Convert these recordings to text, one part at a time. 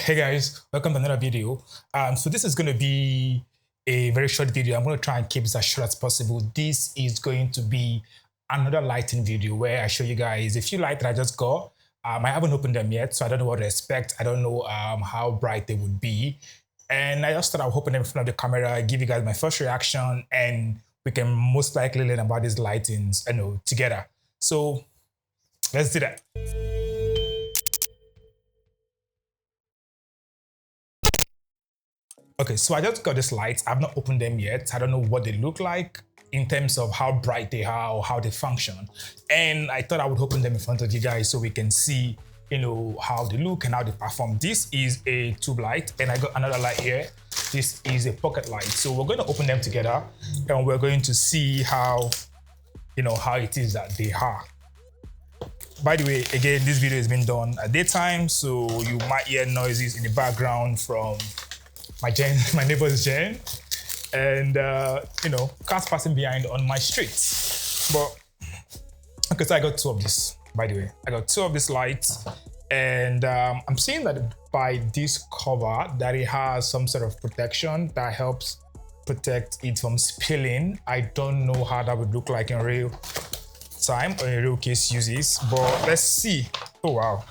Hey guys, welcome to another video. So this is going to be a very short video. I'm going to try and keep this as short as possible. This is going to be another lighting video where I show you guys a few lights that I just got. I haven't opened them yet, so I don't know what to expect. I don't know how bright they would be. And I just thought I would open them in front of the camera, give you guys my first reaction, and we can most likely learn about these lightings, together. So let's do that. Okay, so I just got these lights. I've not opened them yet. I don't know what they look like in terms of how bright they are or how they function. And I thought I would open them in front of you guys so we can see, how they look and how they perform. This is a tube light, and I got another light here. This is a pocket light. So we're going to open them together, and we're going to see how it is that they are. By the way, again, this video has been done at daytime, so you might hear noises in the background from my neighbor's Jen, and cars passing behind on my street. But okay, so I got two of this. By the way, I got two of these lights, and I'm seeing that by this cover that it has some sort of protection that helps protect it from spilling. I don't know how that would look like in real time or in real case uses, but let's see. Oh wow,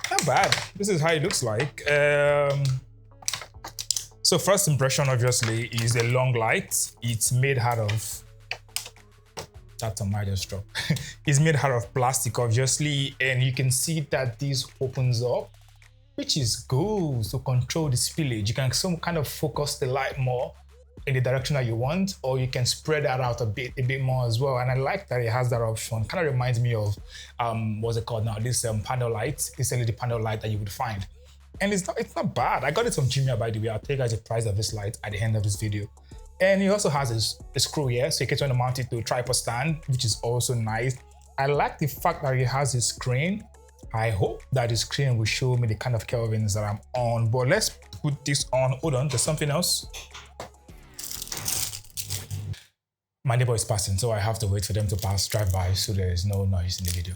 not bad. This is how it looks like. So first impression, obviously, is a long light. It's made out of, that's a minor stroke. It's made out of plastic, obviously, and you can see that this opens up, which is good to control the spillage. You can kind of focus the light more in the direction that you want, or you can spread that out a bit more as well. And I like that it has that option. Kind of reminds me of what's it called now? This panel light, this LED panel light that you would find. And it's not bad. I got it from Jumia, by the way. I'll tell you guys the price of this light at the end of this video. And it also has a screw here, so you can try to mount it to a tripod stand, which is also nice. I like the fact that it has a screen. I hope that the screen will show me the kind of kelvins that I'm on. But let's put this on. Hold on, there's something else. My neighbor is passing, so I have to wait for them to drive by, so there is no noise in the video.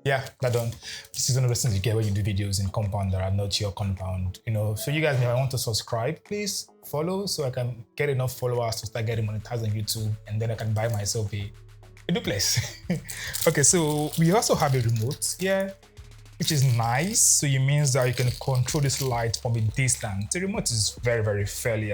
Yeah, that done. This is one of the things you get when you do videos in compound that are not your compound. So you guys may want to subscribe, please follow so I can get enough followers to start getting monetized on YouTube, and then I can buy myself a duplex. Okay, so we also have a remote here, which is nice. So it means that you can control this light from a distance. The remote is very fairly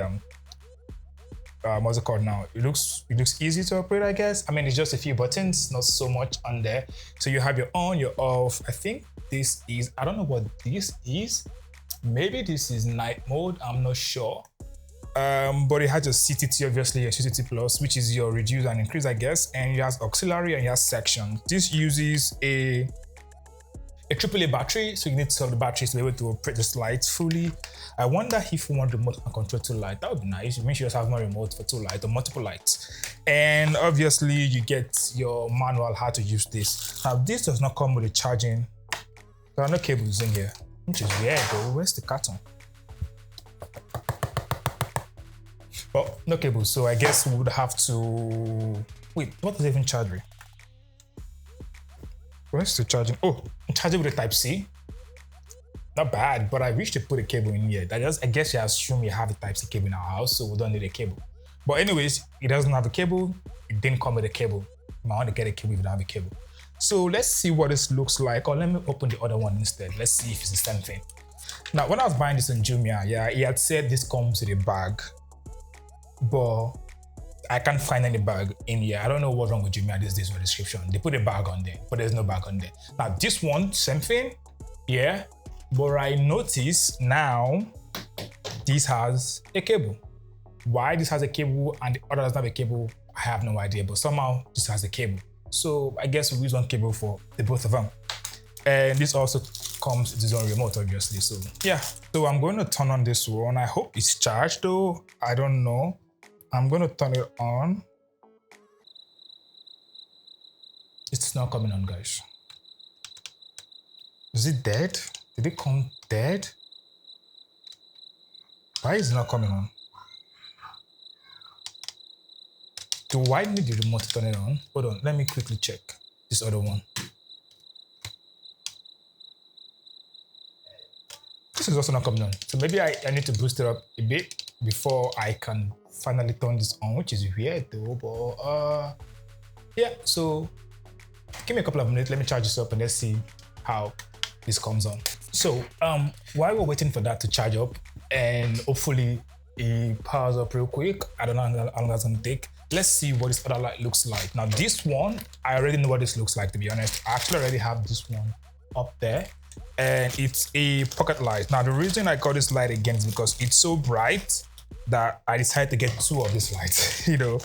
what's it called now? It looks easy to operate, I guess. I mean, it's just a few buttons, not so much on there. So you have your on, your off. I think this is, I don't know what this is. Maybe this is night mode, I'm not sure. But it has your CTT, obviously, your CTT plus, which is your reduce and increase, I guess. And it has auxiliary and it has section. This uses a AAA battery, so you need to sell the batteries to be able to operate this light fully. I wonder if you want remote and control two lights. That would be nice. You make sure you just have more remote for two lights or multiple lights. And obviously you get your manual how to use this. Now this does not come with a charging. There are no cables in here, which is weird though. Where's the carton? Well, no cables, so I guess we would have to, wait, what does it even charge with? Where's the charging? Oh, charging with a Type C. Not bad, but I wish to put a cable in here. I guess you assume we have a Type C cable in our house, so we don't need a cable. But anyways, it doesn't have a cable. It didn't come with a cable. You might want to get a cable if you don't have a cable. So let's see what this looks like, or let me open the other one instead. Let's see if it's the same thing. Now, when I was buying this on Jumia, yeah, he had said this comes with a bag, but I can't find any bag in here. I don't know what's wrong with Jumia these days with the description. They put a bag on there, but there's no bag on there. Now this one, same thing, yeah. But I notice now this has a cable. Why this has a cable and the other doesn't have a cable, I have no idea. But somehow this has a cable. So I guess we use one cable for the both of them. And this also comes with its own remote, obviously. So yeah. So I'm going to turn on this one. I hope it's charged though. I don't know. I'm going to turn it on. It's not coming on, guys. Is it dead? Did it come dead? Why is it not coming on? Do I need the remote to turn it on? Hold on, let me quickly check this other one. this is also not coming on. So maybe I need to boost it up a bit before I can finally turn this on, which is weird though, but yeah, so give me a couple of minutes, let me charge this up and let's see how this comes on. So while we're waiting for that to charge up and hopefully it powers up real quick, I don't know how long that's gonna take. Let's see what this other light looks like. Now this one, I already know what this looks like, to be honest. I actually already have this one up there and it's a pocket light. Now the reason I got this light again is because it's so bright that I decided to get two of this light, you know.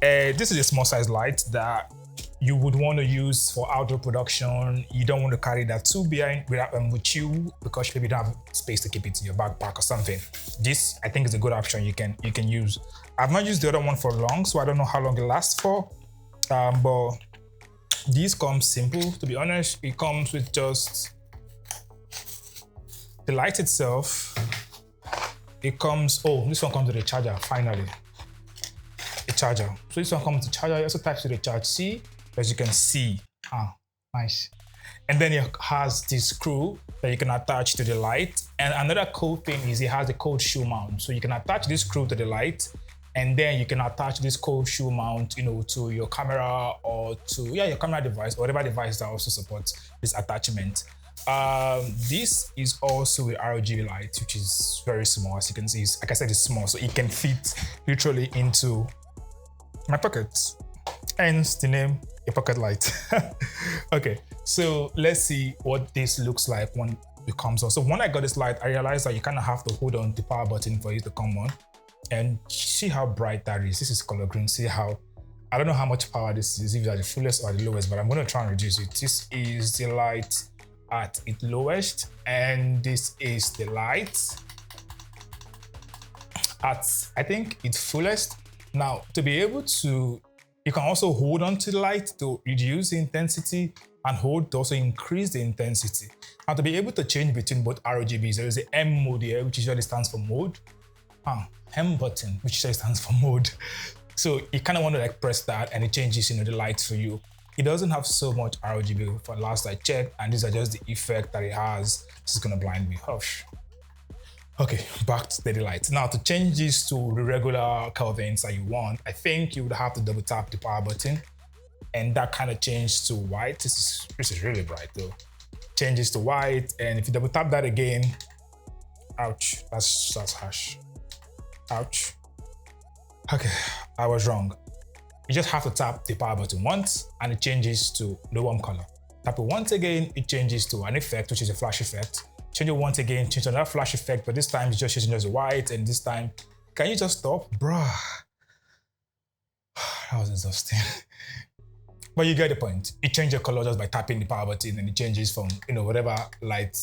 This is a small size light that you would want to use for outdoor production. You don't want to carry that too behind with you because maybe you don't have space to keep it in your backpack or something. This, I think, is a good option you can use. I've not used the other one for long, so I don't know how long it lasts for. But these come simple, to be honest. It comes with just the light itself. It comes, oh, this one comes with a charger, finally. A charger. So this one comes with a charger. It also types with a charge C, as you can see. Ah, nice. And then it has this screw that you can attach to the light. And another cool thing is it has a cold shoe mount. So you can attach this screw to the light, and then you can attach this cold shoe mount, you know, to your camera or to your camera device, or whatever device that also supports this attachment. This is also a RGB light, which is very small. As you can see, like I said, it's small, so it can fit literally into my pockets. Hence the name, a pocket light. Okay, so let's see what this looks like when it comes on. So when I got this light, I realized that you kind of have to hold on the power button for it to come on. And see how bright that is. This is color green. See how, I don't know how much power this is, if it's at the fullest or the lowest, but I'm going to try and reduce it. This is the light at its lowest, and this is the light at, I think, its fullest. Now, to be able to, you can also hold on to the light to reduce the intensity and hold to also increase the intensity. Now, to be able to change between both RGBs, there is the M mode here, which usually stands for mode. M button, which usually stands for mode. So you kind of want to like press that and it changes, you know, the lights for you. It doesn't have so much RGB for last I checked, and these are just the effect that it has. This is gonna blind me. Hush. Okay, back to the light. Now to change this to the regular Kelvins that you want, I think you would have to double tap the power button, and that kind of changed to white. This is really bright though. Changes to white, and if you double tap that again, ouch, that's harsh. Ouch. Okay, I was wrong. You just have to tap the power button once and it changes to the warm color. Tap it once again, it changes to an effect, which is a flash effect. Change it once again, change to another flash effect, but this time it's just changing as white, and this time, can you just stop? Bruh. That was exhausting. But you get the point. It changes the color just by tapping the power button, and it changes from, you know, whatever light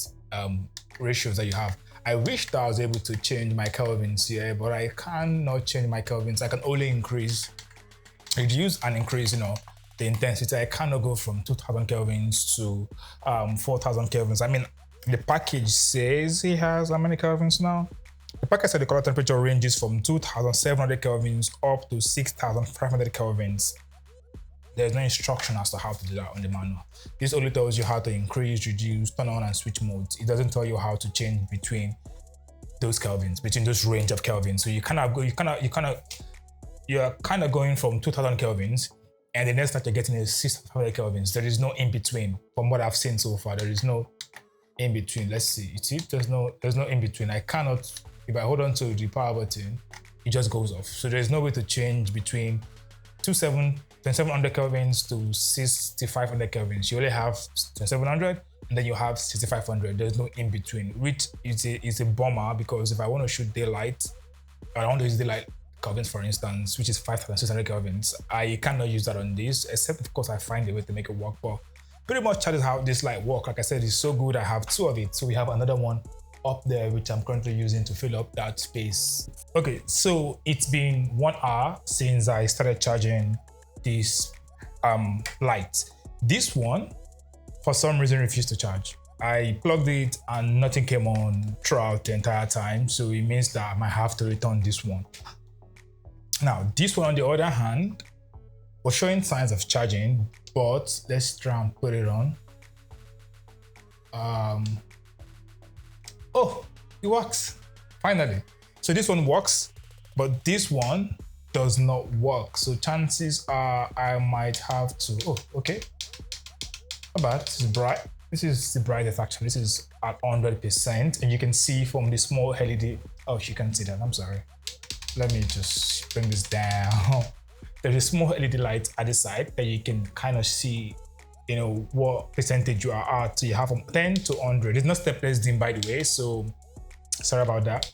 ratios that you have. I wish that I was able to change my Kelvins here, but I cannot change my Kelvins. I can only reduce and increase, you know, the intensity. I cannot go from 2000 Kelvins to 4000 Kelvins. I mean, the package says it has how many Kelvins now? The package said the color temperature ranges from 2700 Kelvins up to 6500 Kelvins. There's no instruction as to how to do that on the manual. This only tells you how to increase, reduce, turn on and switch modes. It doesn't tell you how to change between those Kelvins, between those range of Kelvins. So you're kind of going from 2000 Kelvins, and the next that you're getting is 600 Kelvins. There is no in between. From what I've seen so far, there is no in between. Let's see. You see, there's no in between. I cannot, if I hold on to the power button, it just goes off. So there's no way to change between 2700 Kelvins to 6500 Kelvins. You only have 2700, and then you have 6500. There's no in between, which is a bummer, because if I want to shoot daylight, I want to use daylight Kelvins, for instance, which is 5600 Kelvins, I cannot use that on this, except of course I find a way to make it work. But pretty much that is how this light works. Like I said, it's so good. I have two of it. So we have another one up there, which I'm currently using to fill up that space. Okay, so it's been 1 hour since I started charging this light. This one, for some reason, refused to charge. I plugged it and nothing came on throughout the entire time. So it means that I might have to return this one. Now, this one, on the other hand, was showing signs of charging, but let's try and put it on. Oh, it works, finally. So this one works, but this one does not work. So chances are I might have to, oh, okay. Not bad, this is bright. This is the brightest actually. This is at 100%. And you can see from the small LED, oh, you can see that, I'm sorry. Let me just bring this down. There's a small LED light at the side that you can kind of see, you know, what percentage you are at. So you have from 10 to 100. It's not stepless dim, by the way, so sorry about that.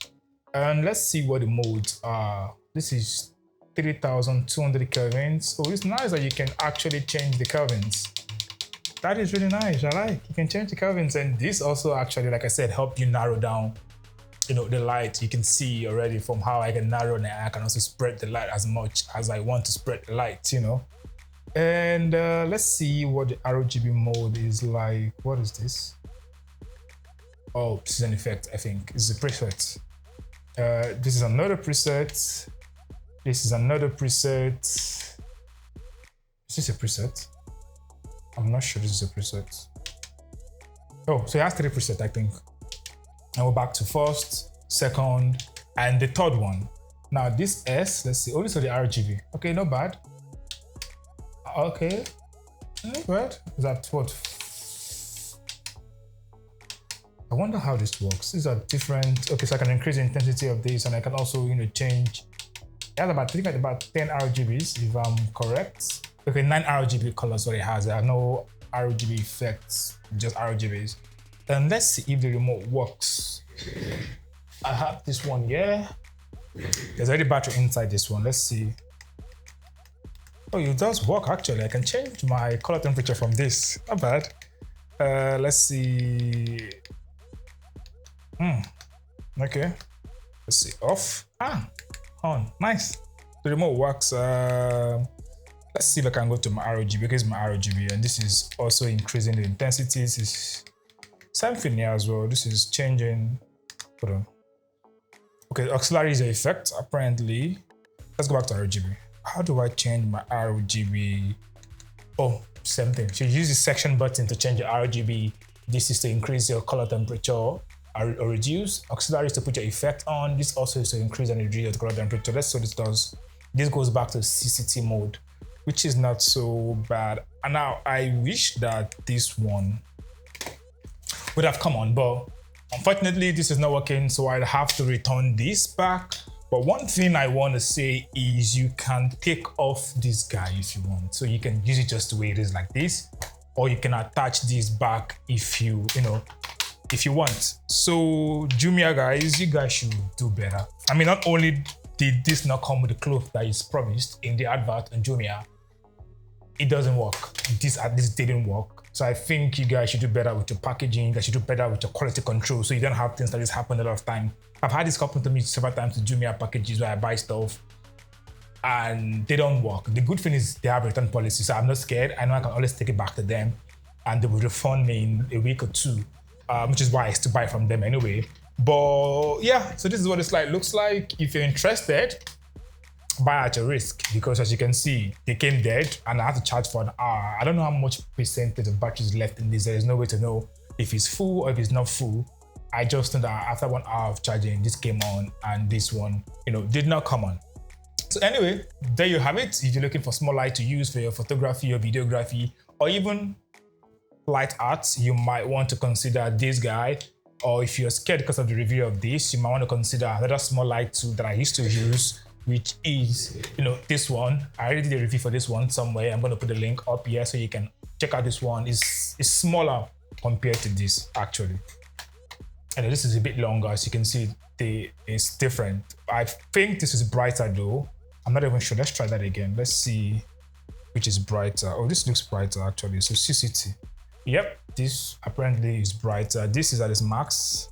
And let's see what the modes are. This is 3200 kelvins. Oh, it's nice that you can actually change the kelvins. That is really nice. I like. You can change the kelvins, and this also actually, like I said, help you narrow down, you know, the light. You can see already from how I can narrow and I can also spread the light as much as I want to spread the light, you know. And let's see what the RGB mode is like. What is this? Oh, this is an effect, I think. It's a preset. This is another preset. This is another preset. Is this a preset? I'm not sure this is a preset. Oh, so it has 3 presets, I think. And we're back to first, second, and the third one. Now this S, let's see. Oh, this is the RGB. Okay, not bad. Okay, not bad. Is that what? I wonder how this works. These are different. Okay, so I can increase the intensity of this, and I can also, you know, change. It has about, I think, about 10 RGBs, if I'm correct. Okay, 9 RGB colors what it has. There are no RGB effects, just RGBs. And let's see if the remote works. I have this one here. There's already battery inside this one. Let's see. Oh, it does work actually. I can change my color temperature from this. Not bad. Let's see. Okay. Let's see. Off. On. Nice. The remote works. Let's see if I can go to my RGB, because my RGB, and this is also increasing the intensity. This is same thing here as well. This is changing. Hold on. Okay, auxiliary is the effect apparently. Let's go back to RGB. How do I change my RGB? Oh, same thing. So you use the section button to change your RGB. This is to increase your color temperature or reduce. Auxiliary is to put your effect on. This also is to increase and reduce the color temperature. Let's see what this does. This goes back to CCT mode, which is not so bad. And now I wish that this one would have come on, but unfortunately this is not working, so I'll have to return this back. But one thing I want to say is you can take off this guy if you want. So you can use it just the way it is like this, or you can attach this back if you want. So Jumia guys, you guys should do better. I mean, not only did this not come with the cloth that is promised in the advert on Jumia, it doesn't work. This at least didn't work. So I think you guys should do better with your packaging. You guys should do better with your quality control, so you don't have things like this happen a lot of time. I've had this happen to me several times with Jumia packages where I buy stuff and they don't work. The good thing is they have a return policy, so I'm not scared. I know I can always take it back to them and they will refund me in a week or two, which is why I still buy from them anyway. But yeah, so this is what it's like. Looks like if you're interested, buy at your risk, because as you can see, they came dead and I had to charge for an hour. I don't know how much percentage of battery is left in this. There is no way to know if it's full or if it's not full. I just know that after 1 hour of charging, this came on and this one, did not come on. So anyway, there you have it. If you're looking for small light to use for your photography or videography, or even light art, you might want to consider this guy. Or if you're scared because of the review of this, you might want to consider another small light tool that I used to use, which is, this one. I already did a review for this one somewhere. I'm going to put the link up here so you can check out this one. It's smaller compared to this, actually. And this is a bit longer, as you can see, it's different. I think this is brighter though. I'm not even sure. Let's try that again. Let's see which is brighter. Oh, this looks brighter actually. So CCT. Yep, this apparently is brighter. This is at its max.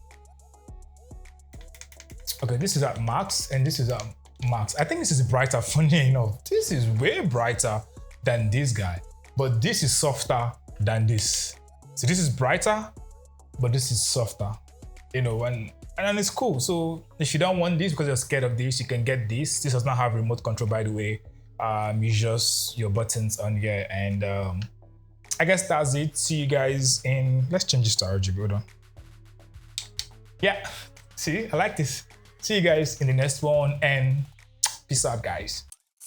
Okay, this is at max and this is at max. I think this is brighter, funny enough. This is way brighter than this guy, but this is softer than this. So this is brighter, but this is softer, and it's cool. So if you don't want this because you're scared of this, you can get this. This does not have remote control, by the way. You just your buttons on here, and I guess that's it. See you guys in, let's change this to RGB, hold on. Yeah, See, I like this. See you guys in the next one, and peace out, guys.